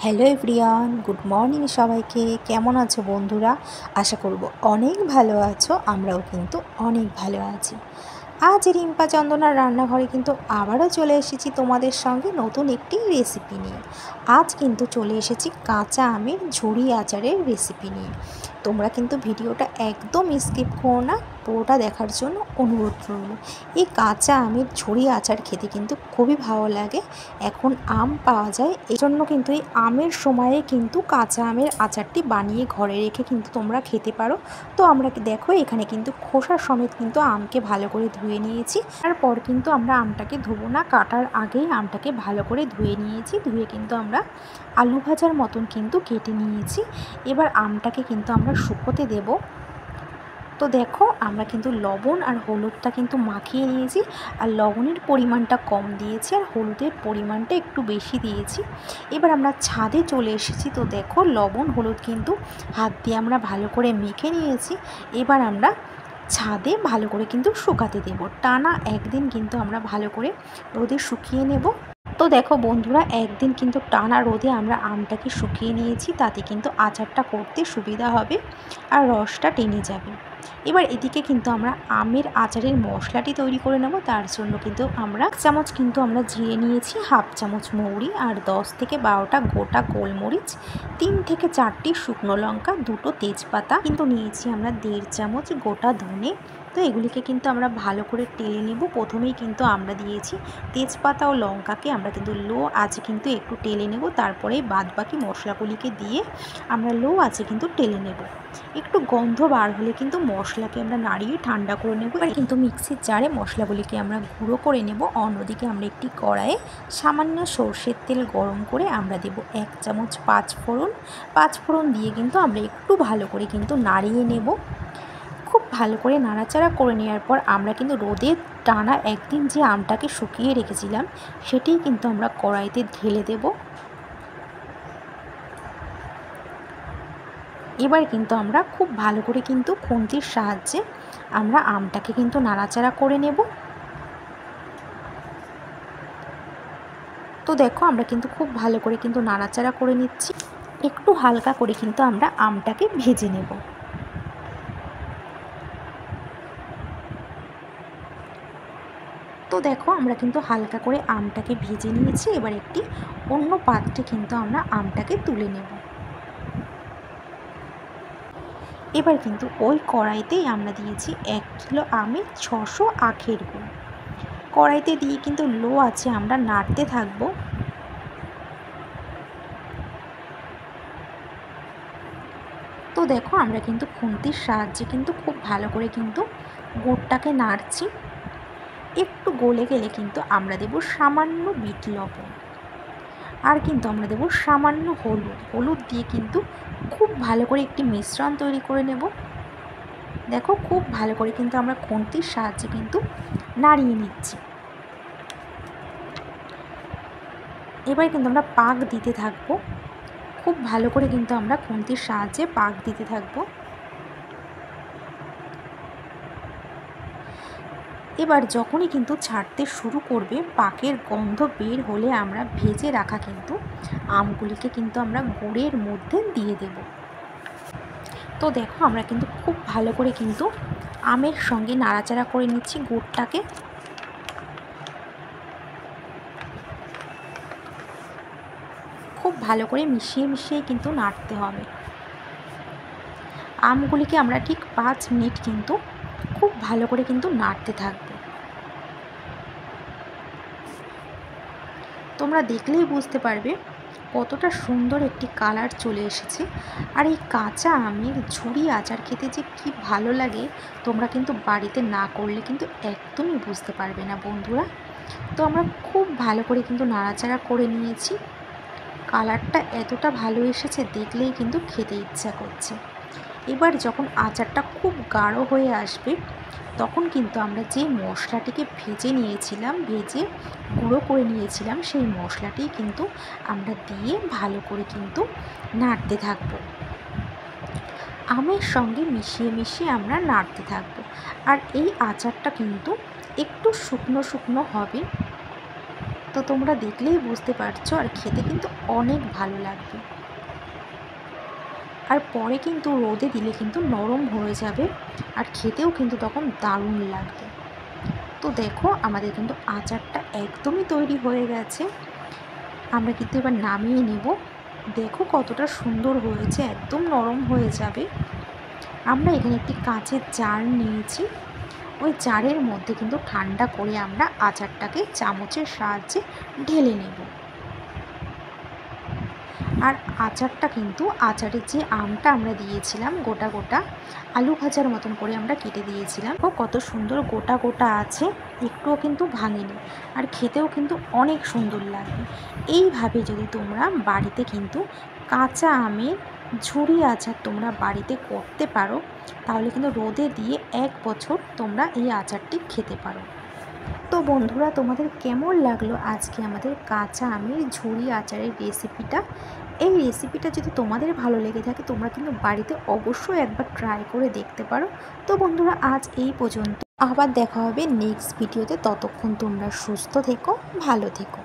Hello everyone, good morning সবাইকে। কেমন আছো বন্ধুরা? আশা করব অনেক ভালো আছো। আমরাও কিন্তু অনেক ভালো আছি। আজ রিম্পা চন্দনার রান্নাঘরে কিন্তু আবারও চলে এসেছি তোমাদের সঙ্গে নতুন একটি রেসিপি নিয়ে। আজ কিন্তু চলে এসেছি কাঁচা আমের ঝুড়ি আচারের রেসিপি নিয়ে। তোমরা কিন্তু ভিডিওটা একদম স্কিপ করো না, পুরোটা দেখার জন্য অনুরোধ রইল। এই কাঁচা আমের ঝুড়ি আচার খেতে কিন্তু খুবই ভালো লাগে। এখন আম পাওয়া যায়, এজন্য কিন্তু এই আমের সময়ে কিন্তু কাঁচা আমের আচারটি বানিয়ে ঘরে রেখে কিন্তু তোমরা খেতে পারো। তো আমরা দেখো এখানে কিন্তু খোসা সমেত কিন্তু আমকে ভালো করে ধুয়ে নিয়েছি। তারপর কিন্তু আমরা আমটাকে ধোবো না, কাটার আগেই আমটাকে ভালো করে ধুয়ে নিয়েছি। ধুয়ে কিন্তু আমরা আলু ভাজার মতন কিন্তু কেটে নিয়েছি। এবার আমটাকে কিন্তু আমরা শুকোতে দেব। তো দেখো আমরা কিন্তু লবণ আর হলুদটা কিন্তু মাখিয়ে নিয়েছি, আর লবণের পরিমাণটা কম দিয়েছি আর হলুদের পরিমাণটা একটু বেশি দিয়েছি। এবার আমরা ছাদে চলে এসেছি। তো দেখো লবণ হলুদ কিন্তু হাত দিয়ে আমরা ভালো করে মেখে নিয়েছি। এবার আমরা ছাদে ভালো করে কিন্তু শুকাতে দেব। টানা একদিন কিন্তু আমরা ভালো করে রোদে শুকিয়ে নেব। তো দেখো বন্ধুরা, একদিন কিন্তু টানা রোদে আমরা আমটাকে শুকিয়ে নিয়েছি, তাতে কিন্তু আচারটা করতে সুবিধা হবে আর রসটা টেনে যাবে। এবার এদিকে কিন্তু আমরা আমের আচারের মশলাটি তৈরি করে নেব। তার জন্য কিন্তু আমরা 1 চামচ কিন্তু আমরা জিরে নিয়েছি, 1/2 চামচ মৌরি আর 10 থেকে 12টা গোটা গোলমরিচ, 3 থেকে 4টি শুকনো লঙ্কা, 2টো তেজপাতা কিন্তু নিয়েছি আমরা, 1.5 চামচ গোটা ধনে। তো এগুলিকে কিন্তু আমরা ভালো করে টেলে নেব। প্রথমেই কিন্তু আমরা দিয়েছি তেজপাতা ও লঙ্কাকে আমরা কিন্তু লো আঁচে কিন্তু একটু টেলে নেব। তারপরে বাদবাকি মশলাগুলিকে দিয়ে আমরা লো আঁচে কিন্তু টেলে নেব। একটু গন্ধ বার হলে কিন্তু মশলাকে আমরা নাড়িয়ে ঠান্ডা করে নেব। এবার কিন্তু মিক্সির জারে মশলাগুলিকে আমরা গুঁড়ো করে নেব। অন্যদিকে আমরা একটি কড়াইয়ে সামান্য সর্ষের তেল গরম করে আমরা দেব 1 চামচ পাঁচফোড়ন দিয়ে কিন্তু আমরা একটু ভালো করে কিন্তু নাড়িয়ে নেব। খুব ভালো করে নাড়াচাড়া করে নেওয়ার পর আমরা কিন্তু রোদে টানা একদিন যে আমটাকে শুকিয়ে রেখেছিলাম সেটিই কিন্তু আমরা কড়াইতে ঢেলে দেব। এবার কিন্তু আমরা খুব ভালো করে কিন্তু খুন্তির সাহায্যে আমরা আমটাকে কিন্তু নাড়াচাড়া করে নেব। তো দেখো আমরা কিন্তু খুব ভালো করে কিন্তু নাড়াচাড়া করে নিচ্ছি। একটু হালকা করে কিন্তু আমরা আমটাকে ভেজে নেব। তো দেখো আমরা কিন্তু হালকা করে আমটাকে ভেজে নিয়েছি। এবার একটি অন্য পাত্রে কিন্তু আমরা আমটাকে তুলে নেব। এবার কিন্তু ওই কড়াইতেই আমরা দিয়েছি 1 কিলো আমে 600 আখের গুড়। কড়াইতে দিয়ে কিন্তু লো আছে আমরা নাড়তে থাকবো। তো দেখো আমরা কিন্তু খুন্তির সাহায্যে কিন্তু খুব ভালো করে কিন্তু গুড়টাকে নাড়ছি। একটু গলে গেলে কিন্তু আমরা দেব সামান্য বিট লবণ, আর কিন্তু আমরা দেব সামান্য হলুদ দিয়ে কিন্তু খুব ভালো করে একটি মিশ্রণ তৈরি করে নেব। দেখো খুব ভালো করে কিন্তু আমরা খুন্তির সাহায্যে কিন্তু নাড়িয়ে নিচ্ছি। এবার কিন্তু আমরা পাক দিতে থাকবো। খুব ভালো করে কিন্তু আমরা খুন্তির সাহায্যে পাক দিতে থাকবো। এবার যখনই কিন্তু ছাড়তে শুরু করবে, পাকের গন্ধ বের হলে আমরা ভেজে রাখা কিন্তু আমগুলিকে কিন্তু আমরা গুড়ের মধ্যে দিয়ে দেব। তো দেখো আমরা কিন্তু খুব ভালো করে কিন্তু আমের সঙ্গে নাড়াচাড়া করে নিচ্ছি গুড়টাকে। খুব ভালো করে মিশিয়ে মিশিয়ে কিন্তু নাড়তে হবে। আমগুলিকে আমরা ঠিক 5 মিনিট কিন্তু খুব ভালো করে কিন্তু নাড়তে থাকবো। তোমরা দেখলেই বুঝতে পারবে কতটা সুন্দর একটি কালার চলে এসেছে। আর এই কাঁচা আমের ঝুড়ি আচার খেতে যে কি ভালো লাগে তোমরা কিন্তু বাড়িতে না করলে কিন্তু একদমই বুঝতে পারবে না বন্ধুরা। তো আমরা খুব ভালো করে কিন্তু নাড়াচাড়া করে নিয়েছি। কালারটা এতটা ভালো এসেছে দেখলেই কিন্তু খেতে ইচ্ছা করছে। এবার যখন আচারটা খুব গাঢ় হয়ে আসবে তখন কিন্তু আমরা যে মশলাটিকে ভেজে গুঁড়ো করে নিয়েছিলাম সেই মশলাটি কিন্তু আমরা দিয়ে ভালো করে কিন্তু নাড়তে থাকবো। আমের সঙ্গে মিশিয়ে মিশিয়ে আমরা নাড়তে থাকবো। আর এই আচারটা কিন্তু একটু শুকনো শুকনো হবে। তো তোমরা দেখলেই বুঝতে পারছো, আর খেতে কিন্তু অনেক ভালো লাগবে। আর পরে কিন্তু রোদে দিলে কিন্তু নরম হয়ে যাবে, আর খেতেও কিন্তু তখন দারুণ লাগবে। তো দেখো আমাদের কিন্তু আচারটা একদমই তৈরি হয়ে গেছে। আমরা কিন্তু এবার নামিয়ে নেব। দেখো কতটা সুন্দর হয়েছে, একদম নরম হয়ে যাবে। আমরা এখানে একটি কাঁচের জার নিয়েছি, ওই জারের মধ্যে কিন্তু ঠান্ডা করে আমরা আচারটাকে চামচের সাহায্যে ঢেলে নেব। আর আচারটা কিন্তু আচারের যে আমটা আমরা দিয়েছিলাম গোটা গোটা আলু ভাজার মতন করে আমরা কেটে দিয়েছিলাম, ও কত সুন্দর গোটা গোটা আছে, একটুও কিন্তু ভাঙেনি, আর খেতেও কিন্তু অনেক সুন্দর লাগবে। এইভাবে যদি তোমরা বাড়িতে কিন্তু কাঁচা আমের ঝুরি আচার তোমরা বাড়িতে করতে পারো, তাহলে কিন্তু রোদে দিয়ে 1 বছর তোমরা এই আচারটি খেতে পারো। তো বন্ধুরা, তোমাদের কেমন লাগলো আজকে আমাদের কাঁচা আমের ঝুরি আচারের রেসিপিটা? এই রেসিপিটা যদি তোমাদের ভালো লেগে থাকে, তোমরা কিন্তু বাড়িতে অবশ্যই একবার ট্রাই করে দেখতে পারো। তো বন্ধুরা, আজ এই পর্যন্ত, আবার দেখা হবে নেক্সট ভিডিওতে। ততক্ষণ তোমরা সুস্থ থেকো, ভালো থেকো।